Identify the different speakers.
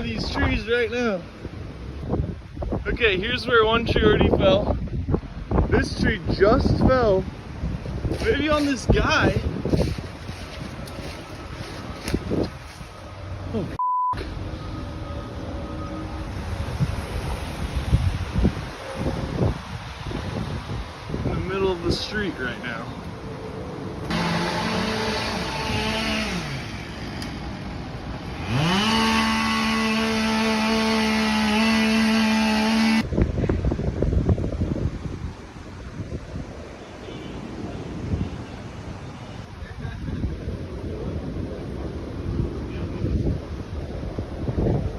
Speaker 1: of these trees right now. Okay, here's where one tree already fell. This tree just fell. Maybe on this guy. Oh, in the middle of the street right now.